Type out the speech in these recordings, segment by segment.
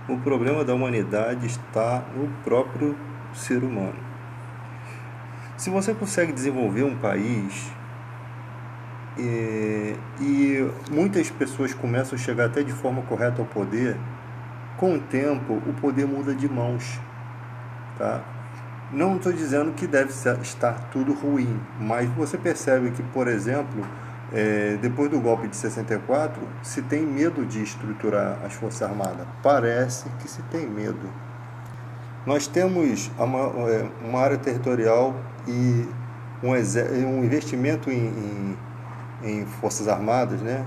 O problema da humanidade está no próprio ser humano. Se você consegue desenvolver um país e muitas pessoas começam a chegar até de forma correta ao poder, com o tempo o poder muda de mãos, tá? Não estou dizendo que deve estar tudo ruim, mas você percebe que, por exemplo, depois do golpe de 64, se tem medo de estruturar as Forças Armadas. Parece que se tem medo. Nós temos uma área territorial e um investimento em Forças Armadas, né,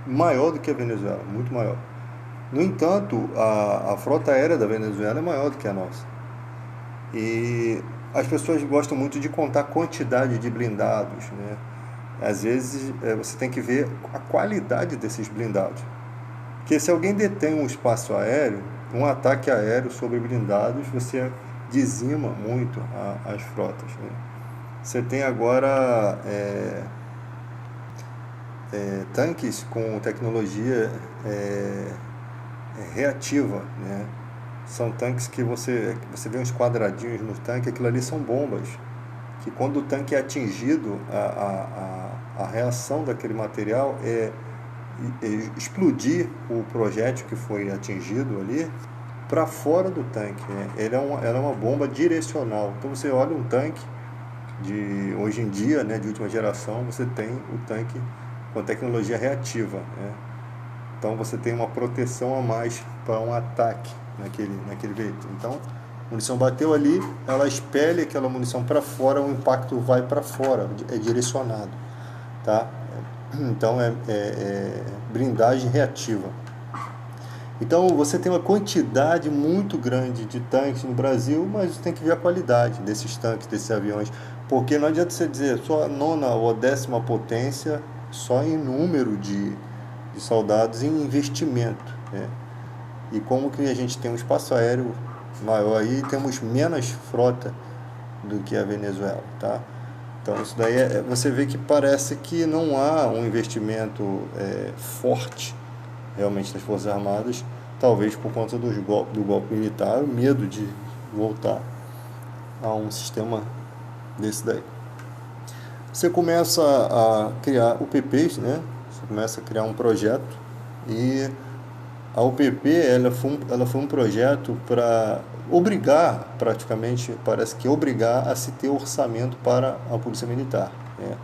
maior do que a Venezuela, muito maior. No entanto, a frota aérea da Venezuela é maior do que a nossa. E as pessoas gostam muito de contar quantidade de blindados, né? Às vezes você tem que ver a qualidade desses blindados. Porque se alguém detém um espaço aéreo, um ataque aéreo sobre blindados, você dizima muito as frotas, né? Você tem agora tanques com tecnologia reativa, né? São tanques que você vê uns quadradinhos no tanque, aquilo ali são bombas, que quando o tanque é atingido, a reação daquele material é explodir o projétil que foi atingido ali para fora do tanque, né? Ela é uma bomba direcional. Então você olha um tanque de hoje em dia, né, de última geração, você tem o tanque com tecnologia reativa, né? Então você tem uma proteção a mais para um ataque naquele veículo. Então, a munição bateu ali, ela expele aquela munição para fora, o impacto vai para fora, é direcionado, tá? Então é blindagem reativa. Então você tem uma quantidade muito grande de tanques no Brasil, mas você tem que ver a qualidade desses tanques, desses aviões, porque não adianta você dizer só a nona ou a 10ª potência só em número de soldados e em investimento, né? E como que a gente tem um espaço aéreo maior aí, temos menos frota do que a Venezuela, tá? Então isso daí você vê que parece que não há um investimento forte realmente nas Forças Armadas, talvez por conta do golpe militar, o medo de voltar a um sistema desse daí. Você começa a criar UPPs, né? Você começa a criar um projeto e a UPP ela foi um projeto para obrigar, praticamente, parece que obrigar a se ter orçamento para a Polícia Militar, né?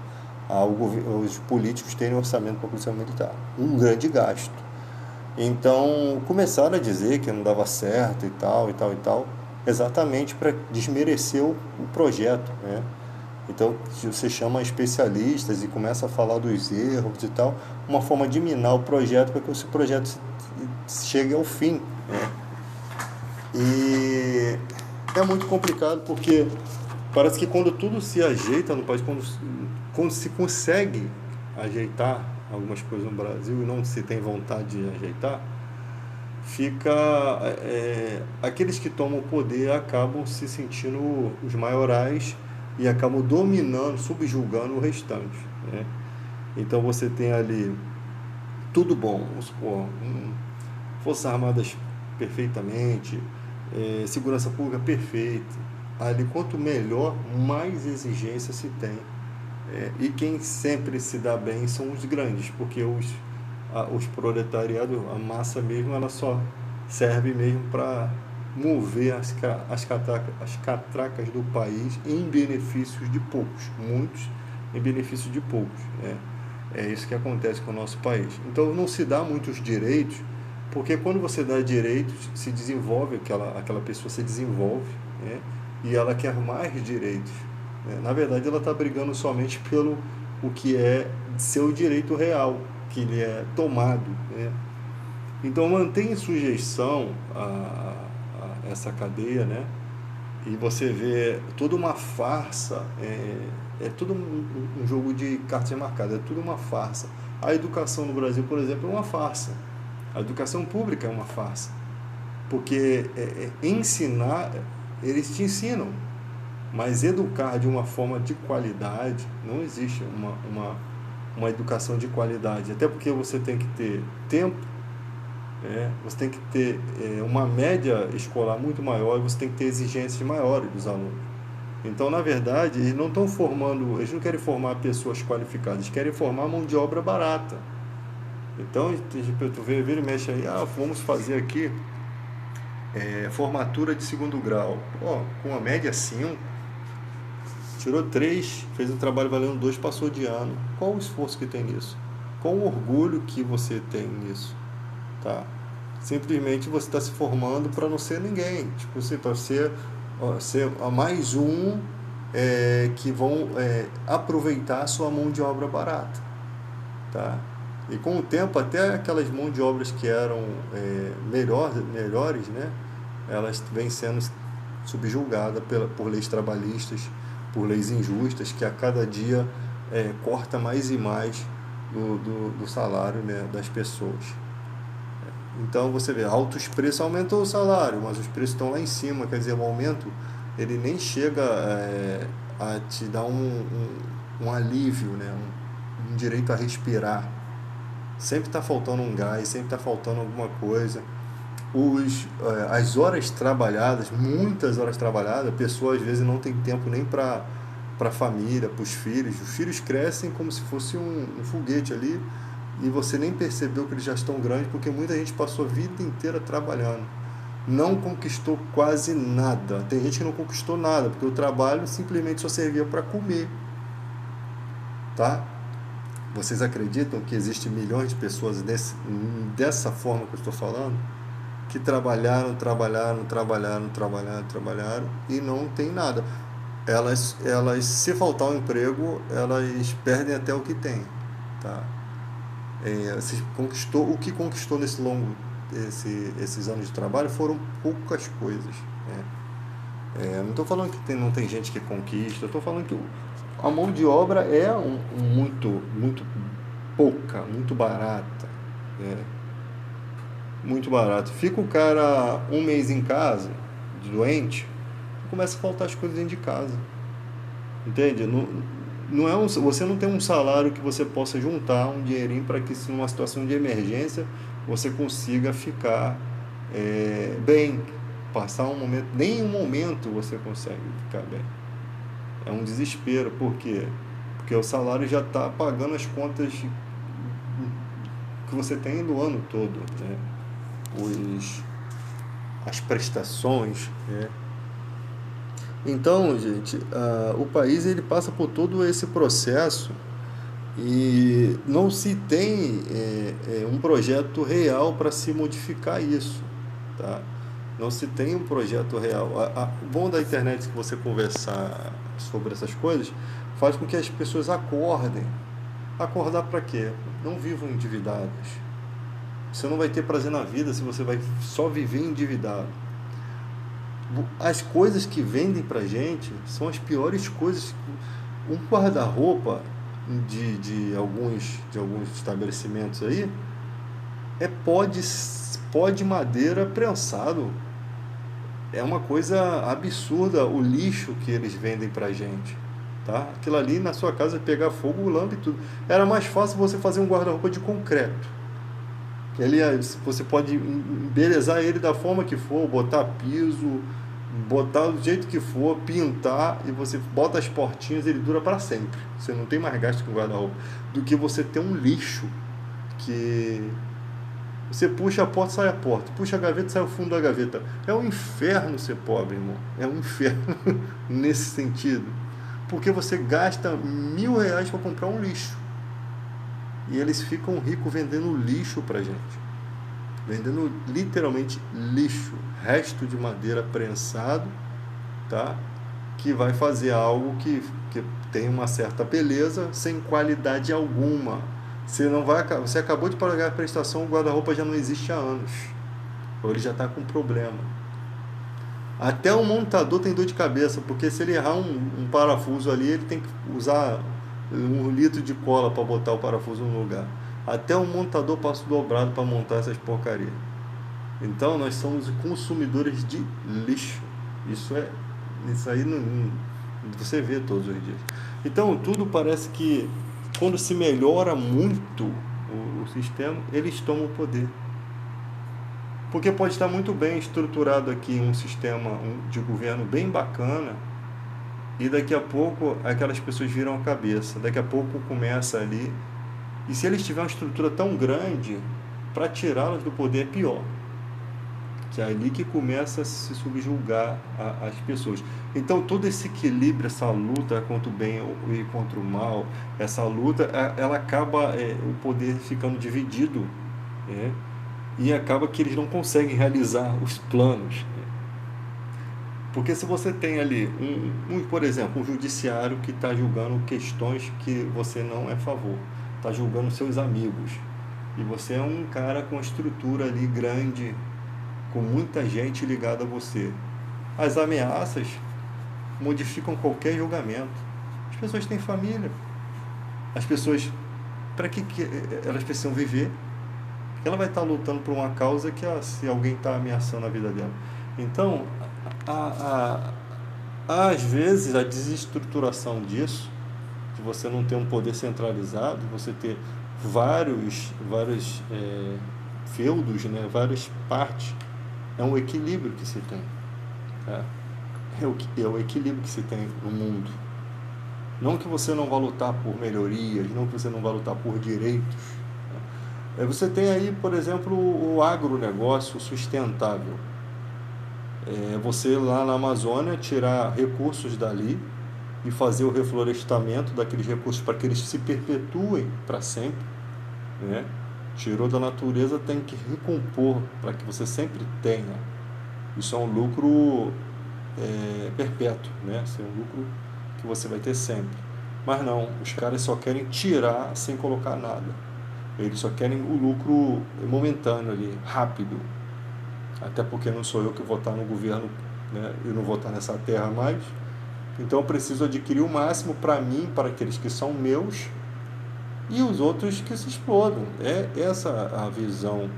Os políticos terem orçamento para a Polícia Militar. Um grande gasto. Então começaram a dizer que não dava certo e tal, e tal, e tal, exatamente para desmerecer o projeto, né? Então você chama especialistas e começa a falar dos erros e tal, uma forma de minar o projeto para que esse projeto chegue ao fim, né? E é muito complicado porque parece que quando tudo se ajeita no país, quando se consegue ajeitar algumas coisas no Brasil e não se tem vontade de ajeitar, fica aqueles que tomam o poder acabam se sentindo os maiorais e acabam dominando, subjugando o restante, né? Então você tem ali tudo bom, vamos supor, Forças Armadas perfeitamente, segurança pública perfeita. Ali quanto melhor, mais exigência se tem. E quem sempre se dá bem são os grandes, porque os proletariados, a massa mesmo, ela só serve mesmo para mover as catracas do país em benefícios de poucos, muitos em benefício de poucos, né? É isso que acontece com o nosso país. Então não se dá muitos direitos, porque quando você dá direitos, se desenvolve, aquela pessoa se desenvolve, né? E ela quer mais direitos, né? Na verdade ela está brigando somente pelo o que é seu direito real, que ele é tomado, né? Então mantém em sujeição essa cadeia, né? E você vê toda uma farsa, é tudo um jogo de cartas marcadas, é tudo uma farsa. A educação no Brasil, por exemplo, é uma farsa. A educação pública é uma farsa. Porque ensinar, eles te ensinam, mas educar de uma forma de qualidade, não existe uma educação de qualidade. Até porque você tem que ter tempo Você tem que ter uma média escolar muito maior e você tem que ter exigências maiores dos alunos. Então, na verdade, eles não estão formando, eles não querem formar pessoas qualificadas, eles querem formar mão de obra barata. Então, tu vira e mexe aí, vamos fazer aqui formatura de segundo grau. Com a média 5, tirou 3, fez um trabalho valendo 2, passou de ano. Qual o esforço que tem nisso? Qual o orgulho que você tem nisso? Tá? Simplesmente você está se formando para não ser ninguém. Tipo assim, para ser mais um que vão aproveitar a sua mão de obra barata. Tá? E com o tempo, até aquelas mãos de obras que eram melhores, né? Elas vêm sendo subjugadas por leis trabalhistas, por leis injustas, que a cada dia corta mais e mais do salário, né, das pessoas. Então você vê, altos preços, aumentou o salário, mas os preços estão lá em cima, quer dizer, o aumento ele nem chega a te dar um alívio, né, um direito a respirar. Sempre está faltando um gás, sempre está faltando alguma coisa. As horas trabalhadas, muitas horas trabalhadas, a pessoa às vezes não tem tempo nem para a família, para os filhos crescem como se fosse um foguete ali, e você nem percebeu que eles já estão grandes, porque muita gente passou a vida inteira trabalhando, não conquistou quase nada. Tem gente que não conquistou nada, porque o trabalho simplesmente só servia para comer, tá? Vocês acreditam que existem milhões de pessoas dessa forma que eu estou falando? Que trabalharam e não tem nada. Elas, se faltar um emprego, elas perdem até o que tem, tá? O que conquistou nesse esses anos de trabalho foram poucas coisas, né? Não estou falando que não tem gente que conquista, estou falando que a mão de obra é muito pouca, muito barata, né? Muito barato. Fica o cara um mês em casa, doente, começa a faltar as coisas dentro de casa. Entende? Não você não tem um salário que você possa juntar um dinheirinho para que, se numa situação de emergência, você consiga ficar bem. Passar um momento, nem um momento você consegue ficar bem. É um desespero. Por quê? Porque o salário já está pagando as contas que você tem do ano todo, né? As prestações, né? Então, gente, o país ele passa por todo esse processo e não se tem um projeto real para se modificar isso, tá? Não se tem um projeto real. O bom da internet é que você conversar sobre essas coisas faz com que as pessoas acordem. Acordar para quê? Não vivam endividadas. Você não vai ter prazer na vida se você vai só viver endividado. As coisas que vendem pra gente são as piores coisas. Um guarda-roupa de alguns estabelecimentos aí pó de madeira prensado. É uma coisa absurda o lixo que eles vendem pra gente. Tá? Aquilo ali na sua casa pegar fogo, lambe e tudo. Era mais fácil você fazer um guarda-roupa de concreto. Você pode embelezar ele da forma que for, botar piso, botar do jeito que for, pintar, e você bota as portinhas, ele dura para sempre. Você não tem mais gasto com guarda-roupa do que você ter um lixo que você puxa a porta, sai a porta, puxa a gaveta, sai o fundo da gaveta. É um inferno ser pobre, irmão. É um inferno nesse sentido, porque você gasta R$ 1.000 para comprar um lixo. E eles ficam ricos vendendo lixo pra gente. Vendendo literalmente lixo. Resto de madeira prensado, tá? Que vai fazer algo que tem uma certa beleza, sem qualidade alguma. Você acabou de pagar a prestação, o guarda-roupa já não existe há anos. Ou ele já está com problema. Até o montador tem dor de cabeça, porque se ele errar um parafuso ali, ele tem que usar 1 litro de cola para botar o parafuso no lugar. Até o montador passa dobrado para montar essas porcarias. Então nós somos consumidores de lixo. Isso aí você vê todos os dias. Então tudo parece que quando se melhora muito o sistema, eles tomam o poder. Porque pode estar muito bem estruturado aqui um sistema de governo bem bacana, e daqui a pouco aquelas pessoas viram a cabeça, daqui a pouco começa ali, e se eles tiverem uma estrutura tão grande, para tirá-los do poder é pior, que é ali que começa a se subjugar as pessoas. Então todo esse equilíbrio, essa luta contra o bem e contra o mal, essa luta, ela acaba, o poder ficando dividido, né? E acaba que eles não conseguem realizar os planos. Porque se você tem ali, por exemplo, um judiciário que está julgando questões que você não é a favor, está julgando seus amigos, e você é um cara com estrutura ali grande, com muita gente ligada a você, as ameaças modificam qualquer julgamento. As pessoas têm família, as pessoas, para que elas precisam viver? Ela vai estar lutando por uma causa que se alguém está ameaçando a vida dela. Então, às vezes, a desestruturação disso, de você não ter um poder centralizado, você ter vários feudos, né, várias partes, é um equilíbrio que se tem. Tá? É o equilíbrio que se tem no mundo. Não que você não vá lutar por melhorias, não que você não vá lutar por direitos. Você tem aí, por exemplo, o agronegócio sustentável. Você lá na Amazônia tirar recursos dali e fazer o reflorestamento daqueles recursos para que eles se perpetuem para sempre, né? Tirou da natureza, tem que recompor para que você sempre tenha. Isso é um lucro perpétuo, né? Isso é um lucro que você vai ter sempre. Mas não, os caras só querem tirar sem colocar nada. Eles só querem o lucro momentâneo ali, rápido. Até porque não sou eu que vou estar no governo, né? Eu não vou estar nessa terra mais. Então eu preciso adquirir o máximo para mim, para aqueles que são meus, e os outros que se explodam. É essa a visão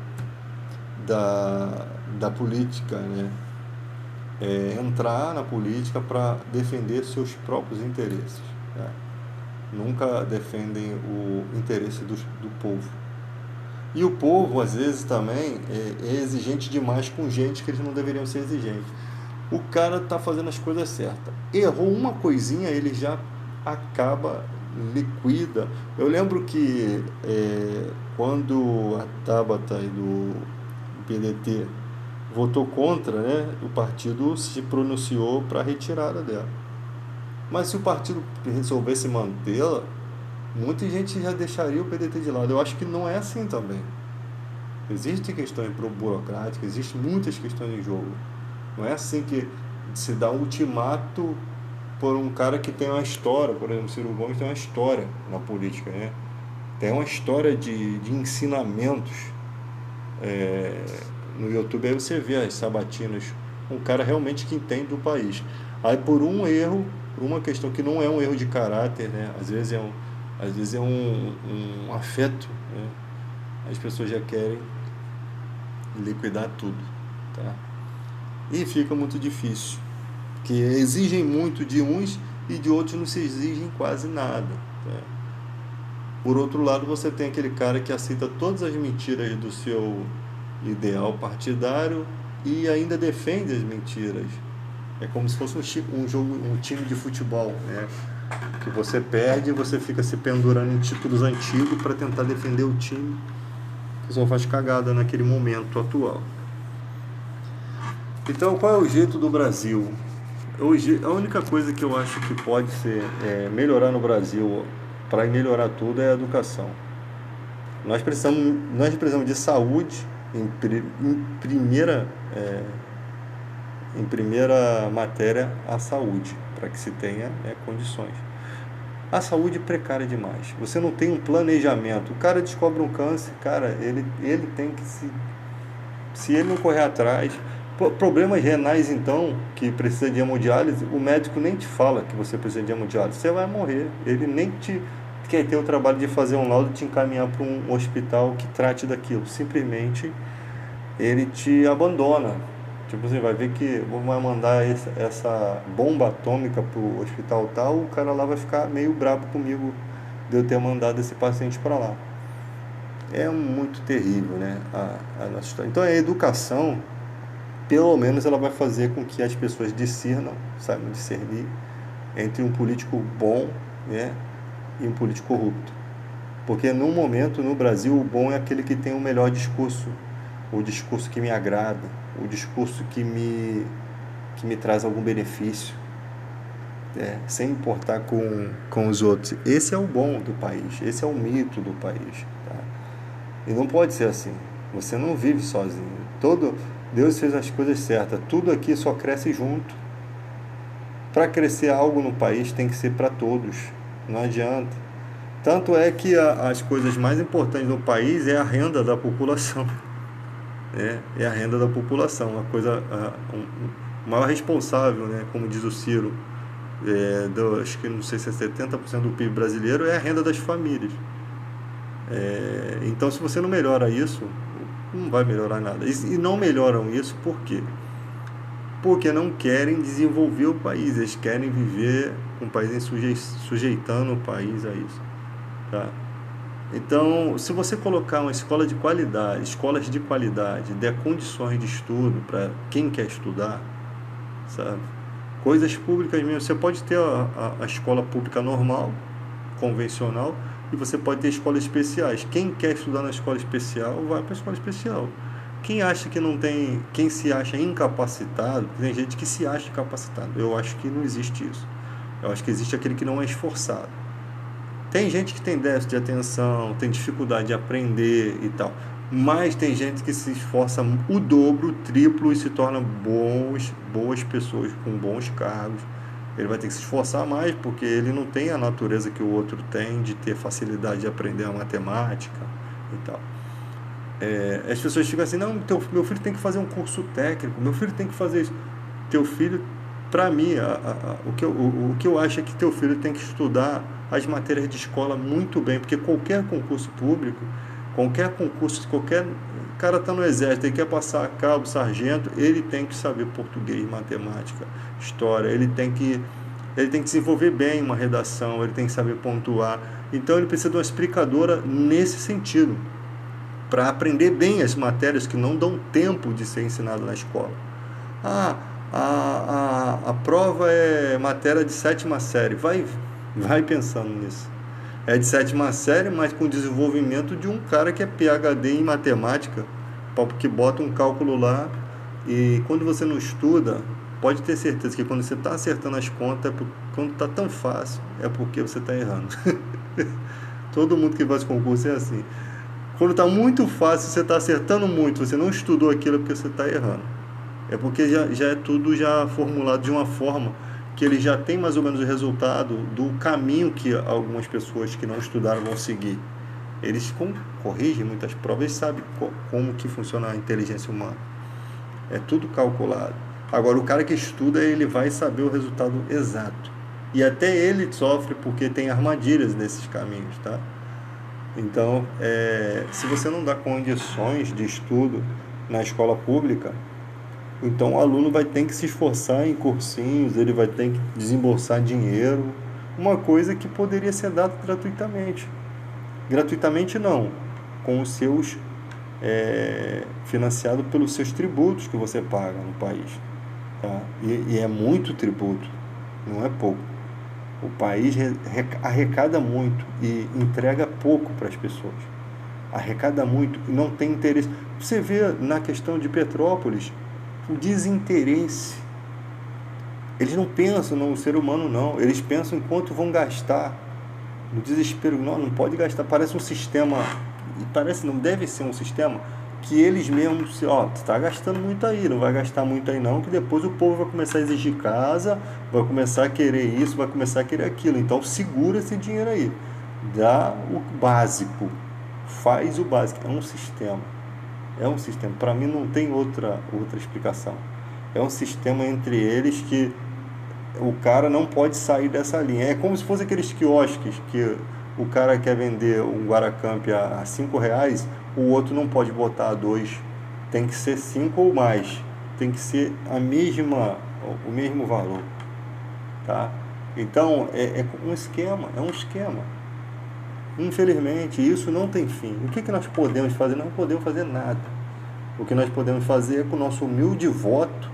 da política, né? Entrar na política para defender seus próprios interesses, né? Nunca defendem o interesse do povo. E o povo, às vezes, também é exigente demais com gente que eles não deveriam ser exigentes. O cara está fazendo as coisas certas. Errou uma coisinha, ele já acaba, liquida. Eu lembro que quando a Tabata do PDT votou contra, né, o partido se pronunciou para a retirada dela. Mas se o partido resolvesse mantê-la, muita gente já deixaria o PDT de lado. Eu acho que não é assim também. Existem questões burocráticas, existem muitas questões em jogo. Não é assim que se dá um ultimato por um cara que tem uma história. Por exemplo, Ciro Gomes tem uma história na política, né? Tem uma história de ensinamentos. No YouTube aí você vê as sabatinas. Um cara realmente que entende do país. Aí por um erro, por uma questão que não é um erro de caráter, né? Às vezes é um afeto, né? As pessoas já querem liquidar tudo, tá? E fica muito difícil, porque exigem muito de uns e de outros não se exigem quase nada, tá? Por outro lado, você tem aquele cara que aceita todas as mentiras do seu ideal partidário e ainda defende as mentiras. É como se fosse um time de futebol, né? Que você perde e você fica se pendurando em títulos antigos para tentar defender o time que só faz cagada naquele momento atual. Então, qual é o jeito do Brasil? Hoje, a única coisa que eu acho que pode ser melhorar no Brasil, para melhorar tudo, é a educação. Nós precisamos de saúde em primeira matéria, a saúde, para que se tenha, né, condições. A saúde é precária demais. Você não tem um planejamento. O cara descobre um câncer, cara, ele tem que se ele não correr atrás. Problemas renais, então, que precisa de hemodiálise, o médico nem te fala que você precisa de hemodiálise. Você vai morrer. Ele nem te quer ter o trabalho de fazer um laudo e te encaminhar para um hospital que trate daquilo. Simplesmente ele te abandona. Tipo, você vai ver que vai mandar essa bomba atômica pro hospital tal, o cara lá vai ficar meio bravo comigo de eu ter mandado esse paciente para lá. é muito terrível, né, a nossa história. Então a educação, pelo menos ela vai fazer com que as pessoas discernam, saibam discernir entre um político bom, né, e um político corrupto. Porque no momento, no Brasil, o bom é aquele que tem o melhor discurso, o discurso que me agrada, o discurso que me traz algum benefício, sem importar com os outros. Esse é o bom do país, esse é o mito do país. Tá? E não pode ser assim. Você não vive sozinho. Deus fez as coisas certas. Tudo aqui só cresce junto. Para crescer algo no país tem que ser para todos. Não adianta. Tanto é que as coisas mais importantes no país é a renda da população. É a renda da população. O maior responsável, né, como diz o Ciro, acho que não sei se é 70% do PIB brasileiro, é a renda das famílias. Então, se você não melhora isso, não vai melhorar nada. E não melhoram isso por quê? Porque não querem desenvolver o país, eles querem viver com o país sujeitando o país a isso. Tá? Então, se você colocar uma escolas de qualidade, der condições de estudo para quem quer estudar, sabe? Coisas públicas mesmo, você pode ter a escola pública normal, convencional, e você pode ter escolas especiais. Quem quer estudar na escola especial, vai para a escola especial. Quem acha que não tem, quem se acha incapacitado, tem gente que se acha capacitado. Eu acho que não existe isso. Eu acho que existe aquele que não é esforçado. Tem gente que tem déficit de atenção, tem dificuldade de aprender e tal. Mas tem gente que se esforça o dobro, o triplo e se torna boas pessoas com bons cargos. Ele vai ter que se esforçar mais porque ele não tem a natureza que o outro tem de ter facilidade de aprender a matemática e tal. As pessoas ficam assim, não, meu filho tem que fazer um curso técnico, meu filho tem que fazer isso. Teu filho, para mim, o que eu acho é que teu filho tem que estudar as matérias de escola muito bem, porque qualquer concurso público, qualquer cara está no exército, ele quer passar a cabo, sargento, ele tem que saber português, matemática, história, ele tem que desenvolver bem uma redação, ele tem que saber pontuar. Então ele precisa de uma explicadora nesse sentido, para aprender bem as matérias que não dão tempo de ser ensinado na escola. A prova é matéria de 7ª série, vai pensando nisso. É de 7ª série, mas com desenvolvimento de um cara que é PhD em matemática, que bota um cálculo lá, e quando você não estuda, pode ter certeza que quando você está acertando as contas, quando está tão fácil, é porque você está errando. Todo mundo que faz concurso é assim. Quando está muito fácil, você está acertando muito, você não estudou aquilo, é porque você está errando. É porque já é tudo já formulado de uma forma que ele já tem mais ou menos o resultado do caminho que algumas pessoas que não estudaram vão seguir. Eles corrigem muitas provas, eles sabem como que funciona a inteligência humana. É tudo calculado. Agora, o cara que estuda, ele vai saber o resultado exato. E até ele sofre porque tem armadilhas nesses caminhos, tá? Então, se você não dá condições de estudo na escola pública, então o aluno vai ter que se esforçar em cursinhos, ele vai ter que desembolsar dinheiro, uma coisa que poderia ser dada gratuitamente. Gratuitamente não, com os seus financiado pelos seus tributos que você paga no país. Tá? E é muito tributo, não é pouco. O país arrecada muito e entrega pouco para as pessoas. Arrecada muito e não tem interesse. Você vê na questão de Petrópolis o desinteresse. Eles não pensam no ser humano, não. Eles pensam em quanto vão gastar. No desespero, não pode gastar. Parece um sistema, não deve ser um sistema que eles mesmos, tu está gastando muito aí, não vai gastar muito aí não, que depois o povo vai começar a exigir casa, vai começar a querer isso, vai começar a querer aquilo. Então segura esse dinheiro aí. Dá o básico. Faz o básico. É um sistema. Para mim não tem outra explicação. É um sistema entre eles que o cara não pode sair dessa linha. É como se fosse aqueles quiosques que o cara quer vender um Guaracamp a R$5, o outro não pode botar a 2. Tem que ser 5 ou mais. Tem que ser o mesmo valor. Tá? Então, é um esquema. Infelizmente, isso não tem fim. O que nós podemos fazer? Não podemos fazer nada. O que nós podemos fazer é, com o nosso humilde voto,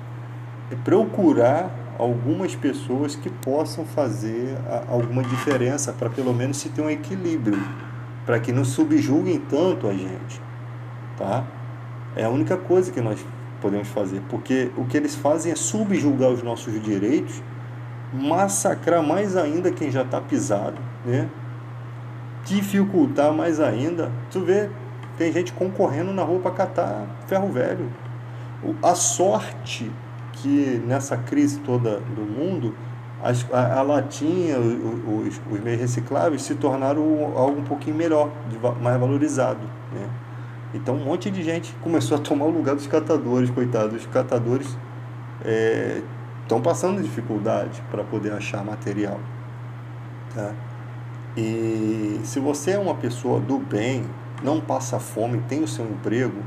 é procurar algumas pessoas que possam fazer alguma diferença, para pelo menos se ter um equilíbrio, para que não subjuguem tanto a gente, tá? É a única coisa que nós podemos fazer, porque o que eles fazem é subjugar os nossos direitos, massacrar mais ainda quem já está pisado, né? Dificultar mais ainda. Tu vê, tem gente concorrendo na rua para catar ferro velho. A sorte que nessa crise toda do mundo, a latinha, os meios recicláveis se tornaram algo um pouquinho melhor, mais valorizado, né? Então um monte de gente começou a tomar o lugar dos catadores, coitados. Os catadores estão passando dificuldade para poder achar material, tá? E se você é uma pessoa do bem, não passa fome, tem o seu emprego,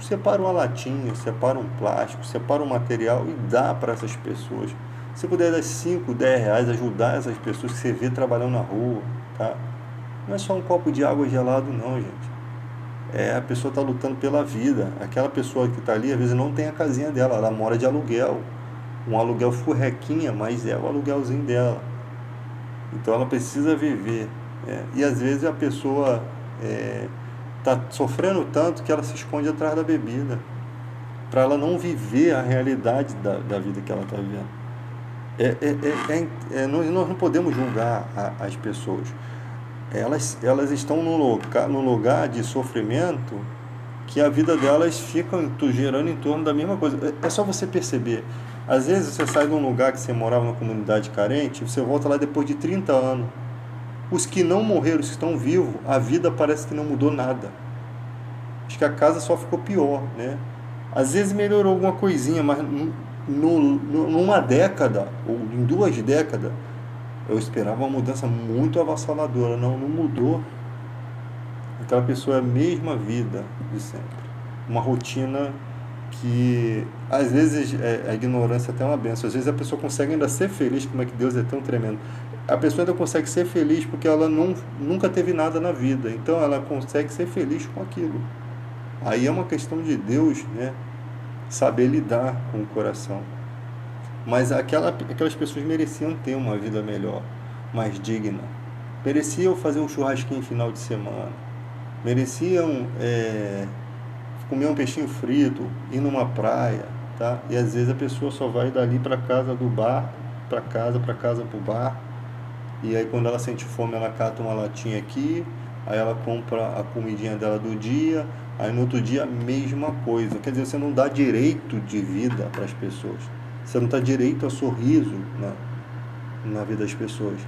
separa uma latinha, separa um plástico, separa um material e dá para essas pessoas. Se puder dar 5, 10 reais, ajudar essas pessoas que você vê trabalhando na rua, tá? Não é só um copo de água gelado não, gente. A pessoa está lutando pela vida. Aquela pessoa que está ali, às vezes não tem a casinha dela, ela mora de aluguel. Um aluguel furrequinha, mas é o aluguelzinho dela. Então ela precisa viver. E às vezes a pessoa está sofrendo tanto que ela se esconde atrás da bebida, para ela não viver a realidade da vida que ela está vivendo. Nós não podemos julgar as pessoas. Elas estão num lugar de sofrimento que a vida delas fica gerando em torno da mesma coisa. É só você perceber. Às vezes você sai de um lugar que você morava numa comunidade carente, você volta lá depois de 30 anos. Os que não morreram, os que estão vivos, a vida parece que não mudou nada. Acho que a casa só ficou pior, né? Às vezes melhorou alguma coisinha, mas numa década, ou em 2 décadas, eu esperava uma mudança muito avassaladora. Não mudou. Aquela pessoa é a mesma vida de sempre. Uma rotina que, às vezes, a ignorância é até uma benção. Às vezes a pessoa consegue ainda ser feliz. Como é que Deus é tão tremendo. A pessoa ainda consegue ser feliz porque ela nunca teve nada na vida. Então ela consegue ser feliz com aquilo. Aí é uma questão de Deus, né? Saber lidar com o coração. Mas aquelas pessoas mereciam ter uma vida melhor, mais digna. Mereciam fazer um churrasquinho final de semana. Mereciam comer um peixinho frito, ir numa praia, tá? E às vezes a pessoa só vai dali para casa do bar, para casa pro bar. E aí quando ela sente fome, ela cata uma latinha aqui, aí ela compra a comidinha dela do dia, aí no outro dia a mesma coisa. Quer dizer, você não dá direito de vida para as pessoas. Você não dá direito a sorriso na vida das pessoas.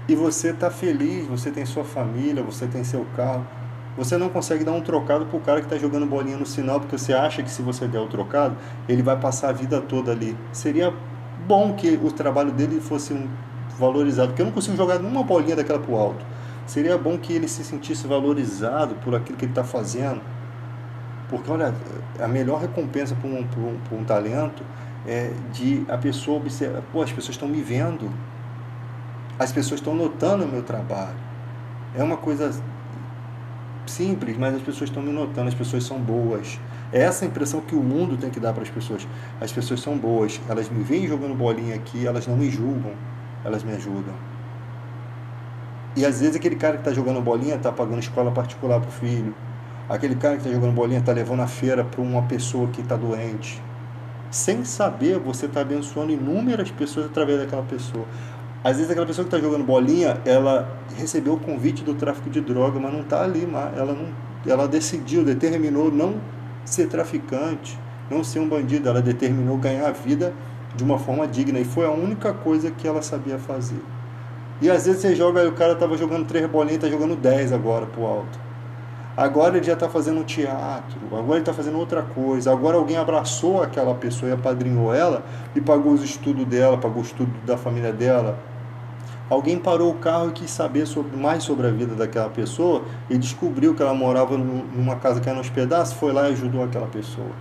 E você está feliz, você tem sua família, você tem seu carro. Você não consegue dar um trocado para o cara que está jogando bolinha no sinal, porque você acha que se você der o trocado, ele vai passar a vida toda ali. Seria bom que o trabalho dele fosse valorizado, porque eu não consigo jogar nenhuma bolinha daquela para o alto. Seria bom que ele se sentisse valorizado por aquilo que ele está fazendo. Porque, olha, a melhor recompensa para um talento é de a pessoa observar, as pessoas estão me vendo, as pessoas estão notando o meu trabalho. É uma coisa simples, mas as pessoas estão me notando, as pessoas são boas. É essa a impressão que o mundo tem que dar para as pessoas. As pessoas são boas, elas me veem jogando bolinha aqui, elas não me julgam, elas me ajudam. E às vezes aquele cara que está jogando bolinha está pagando escola particular para o filho. Aquele cara que está jogando bolinha está levando a feira para uma pessoa que está doente. Sem saber, você está abençoando inúmeras pessoas através daquela pessoa. Às vezes aquela pessoa que está jogando bolinha, ela recebeu o convite do tráfico de droga, mas não está ali, ela determinou não ser traficante, não ser um bandido. Ela determinou ganhar a vida de uma forma digna. E foi a única coisa que ela sabia fazer. E às vezes você joga, o cara estava jogando 3 bolinhas, está jogando 10 agora pro alto. Agora ele já está fazendo teatro, agora ele está fazendo outra coisa. Agora alguém abraçou aquela pessoa e apadrinhou ela e pagou os estudos dela, pagou o estudo da família dela. Alguém parou o carro e quis saber mais sobre a vida daquela pessoa e descobriu que ela morava numa casa que era nos pedaços, foi lá e ajudou aquela pessoa.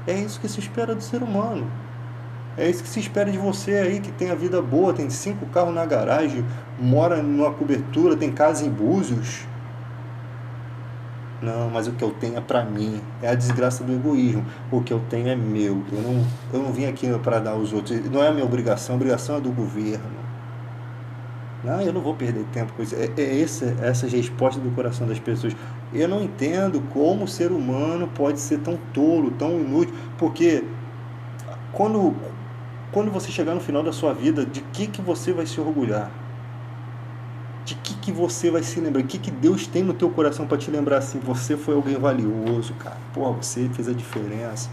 É isso que se espera do ser humano. É isso que se espera de você aí, que tem a vida boa, tem 5 carros na garagem, mora numa cobertura, tem casa em Búzios. Não, mas o que eu tenho é pra mim. É a desgraça do egoísmo. O que eu tenho é meu. Eu não vim aqui para dar aos outros. Não é a minha obrigação, a obrigação é do governo. Não, eu não vou perder tempo com isso. Essas respostas do coração das pessoas. Eu não entendo como o ser humano pode ser tão tolo, tão inútil. Porque quando, quando você chegar no final da sua vida, de que você vai se orgulhar? De que você vai se lembrar? O que Deus tem no teu coração para te lembrar assim? Você foi alguém valioso, cara. Pô, você fez a diferença.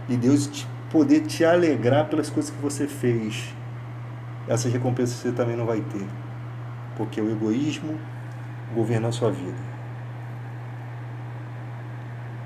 E Deus poder te alegrar pelas coisas que você fez. Essas recompensas você também não vai ter. Porque o egoísmo governa a sua vida.